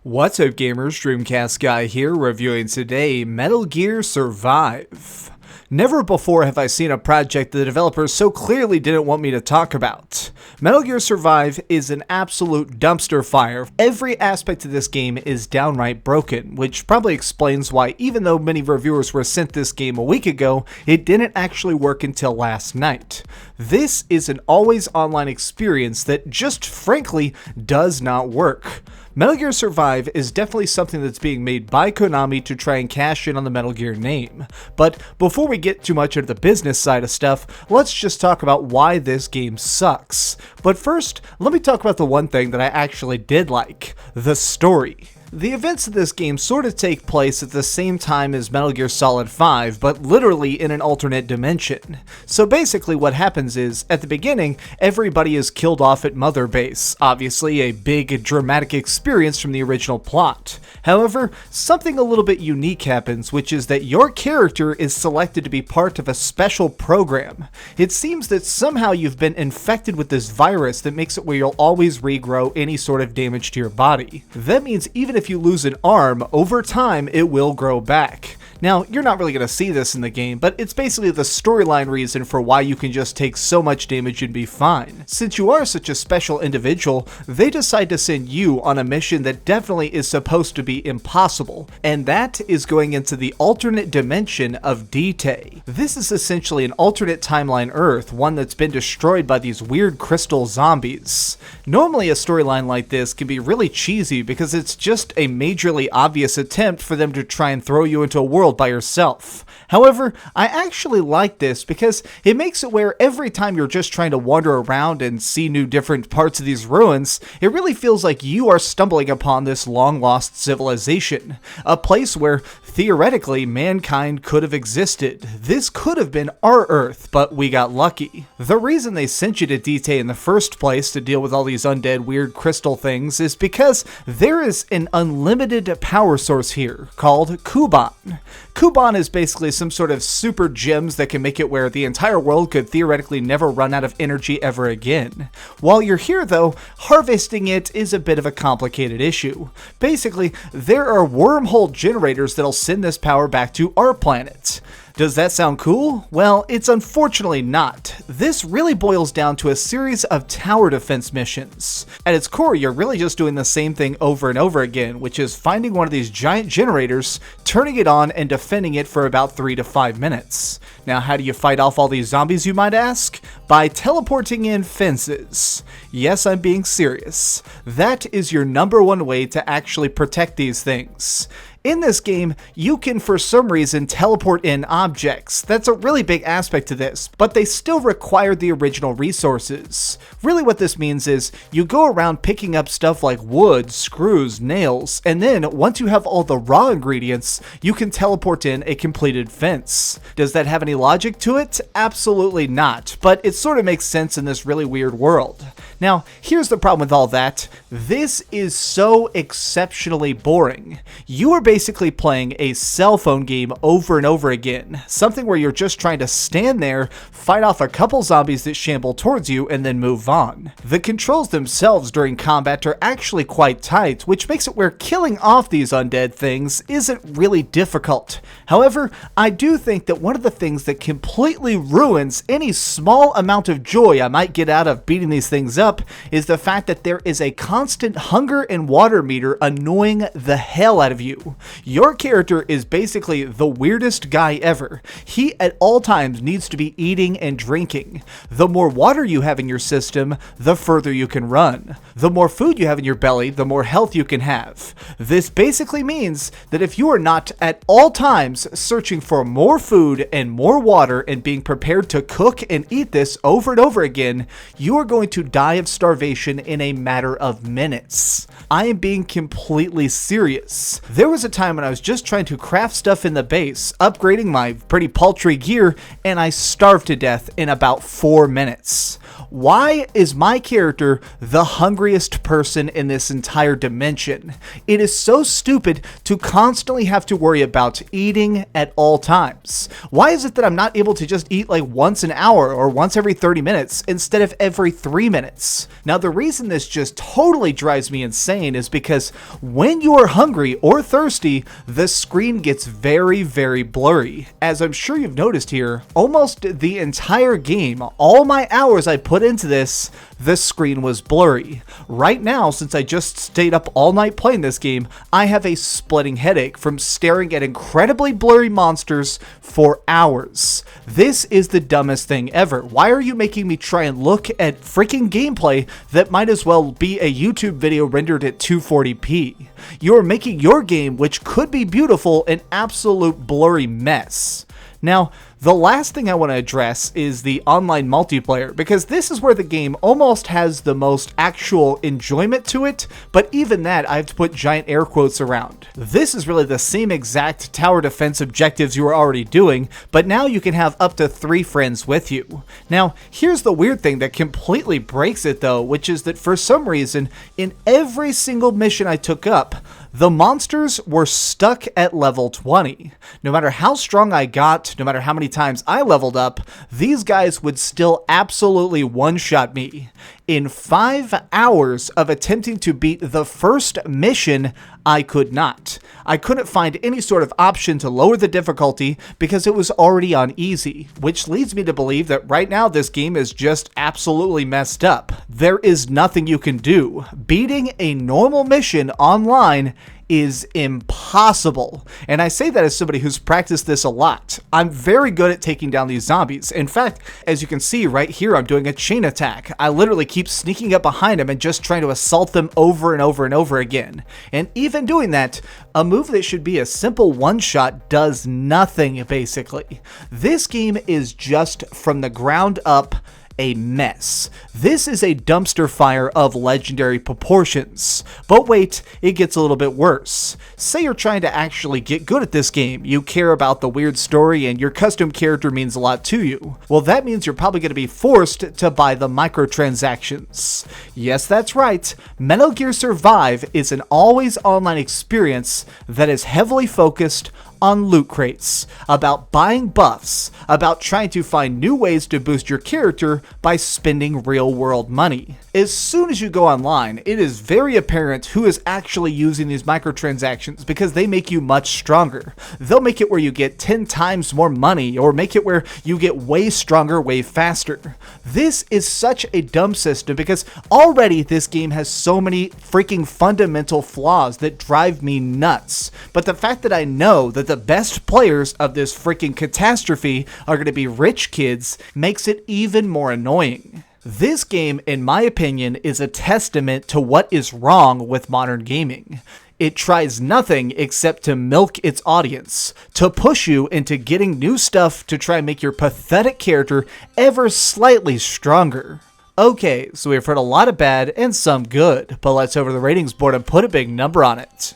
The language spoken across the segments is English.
What's up gamers, DreamcastGuy here, reviewing today Metal Gear Survive. Never before have I seen a project the developers so clearly didn't want me to talk about. Metal Gear Survive is an absolute dumpster fire. Every aspect of this game is downright broken, which probably explains why even though many reviewers were sent this game a week ago, it didn't actually work until last night. This is an always online experience that just frankly does not work. Metal Gear Survive is definitely something that's being made by Konami to try and cash in on the Metal Gear name. But before we get too much into the business side of stuff, let's just talk about why this game sucks. But first, let me talk about the one thing that I actually did like: the story. The events of this game sort of take place at the same time as Metal Gear Solid 5, but literally in an alternate dimension. So basically what happens is, at the beginning, everybody is killed off at Mother Base, obviously a big dramatic experience from the original plot. However, something a little bit unique happens, which is that your character is selected to be part of a special program. It seems that somehow you've been infected with this virus that makes it where you'll always regrow any sort of damage to your body. That means even if you lose an arm, over time it will grow back. Now, you're not really going to see this in the game, but it's basically the storyline reason for why you can just take so much damage and be fine. Since you are such a special individual, they decide to send you on a mission that definitely is supposed to be impossible, and that is going into the alternate dimension of D-Day. This is essentially an alternate timeline Earth, one that's been destroyed by these weird crystal zombies. Normally a storyline like this can be really cheesy because it's just a majorly obvious attempt for them to try and throw you into a world by yourself. However, I actually like this because it makes it where every time you're just trying to wander around and see new different parts of these ruins, it really feels like you are stumbling upon this long-lost civilization, a place where theoretically mankind could have existed. This could have been our Earth, but we got lucky. The reason they sent you to D-Day in the first place to deal with all these undead weird crystal things is because there is an unlimited power source here called Kuban. Kuban is basically some sort of super gems that can make it where the entire world could theoretically never run out of energy ever again. While you're here though, harvesting it is a bit of a complicated issue. Basically, there are wormhole generators that'll send this power back to our planet. Does that sound cool? Well, it's unfortunately not. This really boils down to a series of tower defense missions. At its core, you're really just doing the same thing over and over again, which is finding one of these giant generators, turning it on, and defending it for about 3 to 5 minutes. Now, how do you fight off all these zombies, you might ask? By teleporting in fences. Yes, I'm being serious. That is your number one way to actually protect these things. In this game, you can for some reason teleport in objects. That's a really big aspect to this, but they still require the original resources. Really what this means is you go around picking up stuff like wood, screws, nails, and then once you have all the raw ingredients, you can teleport in a completed fence. Does that have any logic to it? Absolutely not, but it sort of makes sense in this really weird world. Now, here's the problem with all that. This is so exceptionally boring. You are basically playing a cell phone game over and over again. Something where you're just trying to stand there, fight off a couple zombies that shamble towards you, and then move on. The controls themselves during combat are actually quite tight, which makes it where killing off these undead things isn't really difficult. However, I do think that one of the things that completely ruins any small amount of joy I might get out of beating these things up is the fact that there is a constant hunger and water meter annoying the hell out of you. Your character is basically the weirdest guy ever. He at all times needs to be eating and drinking. The more water you have in your system, the further you can run. The more food you have in your belly, the more health you can have. This basically means that if you are not at all times searching for more food and more water and being prepared to cook and eat this over and over again, you are going to die of starvation in a matter of minutes. I am being completely serious. There was a time when I was just trying to craft stuff in the base, upgrading my pretty paltry gear, and I starved to death in about 4 minutes. Why is my character the hungriest person in this entire dimension? It is so stupid to constantly have to worry about eating at all times. Why is it that I'm not able to just eat like once an hour or once every 30 minutes instead of every 3 minutes? Now, the reason this just totally drives me insane is because when you are hungry or thirsty, the screen gets very, very blurry. As I'm sure you've noticed here, almost the entire game, all my hours I put into this, the screen was blurry. Right now, since I just stayed up all night playing this game, I have a splitting headache from staring at incredibly blurry monsters for hours. This is the dumbest thing ever. Why are you making me try and look at freaking gameplay that might as well be a YouTube video rendered at 240p? You're making your game, which could be beautiful, an absolute blurry mess. Now, the last thing I want to address is the online multiplayer, because this is where the game almost has the most actual enjoyment to it, but even that I have to put giant air quotes around. This is really the same exact tower defense objectives you were already doing, but now you can have up to 3 friends with you. Now, here's the weird thing that completely breaks it though, which is that for some reason, in every single mission I took up, the monsters were stuck at level 20. No matter how strong I got, no matter how many times I leveled up, these guys would still absolutely one-shot me. In 5 hours of attempting to beat the first mission, I could not. I couldn't find any sort of option to lower the difficulty because it was already on easy, which leads me to believe that right now this game is just absolutely messed up. There is nothing you can do. Beating a normal mission online is impossible. And I say that as somebody who's practiced this a lot. I'm very good at taking down these zombies. In fact, as you can see right here, I'm doing a chain attack. I literally keep sneaking up behind them and just trying to assault them over and over and over again. And even doing that, a move that should be a simple one-shot does nothing, basically. This game is just from the ground up a mess. This is a dumpster fire of legendary proportions. But wait, it gets a little bit worse. Say you're trying to actually get good at this game. You care about the weird story and your custom character means a lot to you. Well, that means you're probably going to be forced to buy the microtransactions. Yes, that's right. Metal Gear Survive is an always online experience that is heavily focused on loot crates, about buying buffs, about trying to find new ways to boost your character by spending real-world money. As soon as you go online, it is very apparent who is actually using these microtransactions because they make you much stronger. They'll make it where you get 10 times more money or make it where you get way stronger way faster. This is such a dumb system because already this game has so many freaking fundamental flaws that drive me nuts. But the fact that I know that the best players of this freaking catastrophe are going to be rich kids makes it even more annoying. This game, in my opinion, is a testament to what is wrong with modern gaming. It tries nothing except to milk its audience, to push you into getting new stuff to try and make your pathetic character ever slightly stronger. Okay, so we've heard a lot of bad and some good, but let's over the ratings board and put a big number on it.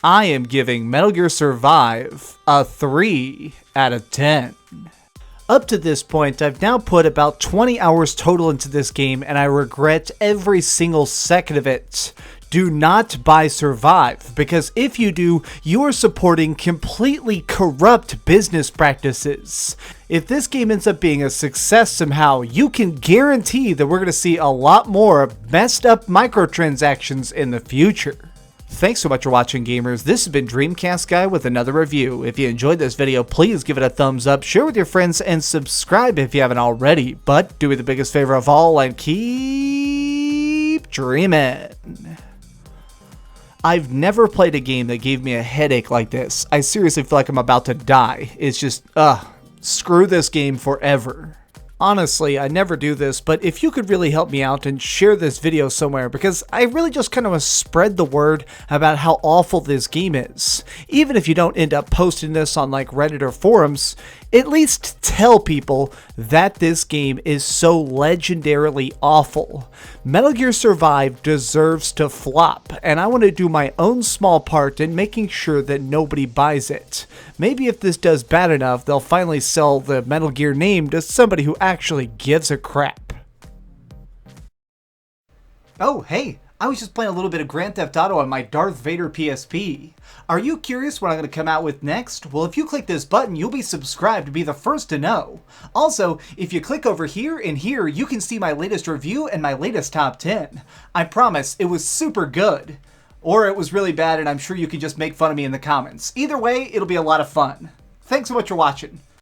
I am giving Metal Gear Survive a 3 out of 10. Up to this point, I've now put about 20 hours total into this game, and I regret every single second of it. Do not buy Survive, because if you do, you are supporting completely corrupt business practices. If this game ends up being a success somehow, you can guarantee that we're going to see a lot more messed up microtransactions in the future. Thanks so much for watching, gamers. This has been DreamcastGuy with another review. If you enjoyed this video, please give it a thumbs up, share with your friends, and subscribe if you haven't already. But do me the biggest favor of all and keep dreaming. I've never played a game that gave me a headache like this. I seriously feel like I'm about to die. It's just, screw this game forever. Honestly, I never do this, but if you could really help me out and share this video somewhere, because I really just kind of want to spread the word about how awful this game is. Even if you don't end up posting this on like Reddit or forums, at least tell people that this game is so legendarily awful. Metal Gear Survive deserves to flop, and I want to do my own small part in making sure that nobody buys it. Maybe if this does bad enough, they'll finally sell the Metal Gear name to somebody who actually gives a crap. Oh, hey, I was just playing a little bit of Grand Theft Auto on my Darth Vader PSP. Are you curious what I'm going to come out with next? Well, if you click this button, you'll be subscribed to be the first to know. Also, if you click over here and here, you can see my latest review and my latest top 10. I promise, it was super good. Or it was really bad and I'm sure you can just make fun of me in the comments. Either way, it'll be a lot of fun. Thanks so much for watching.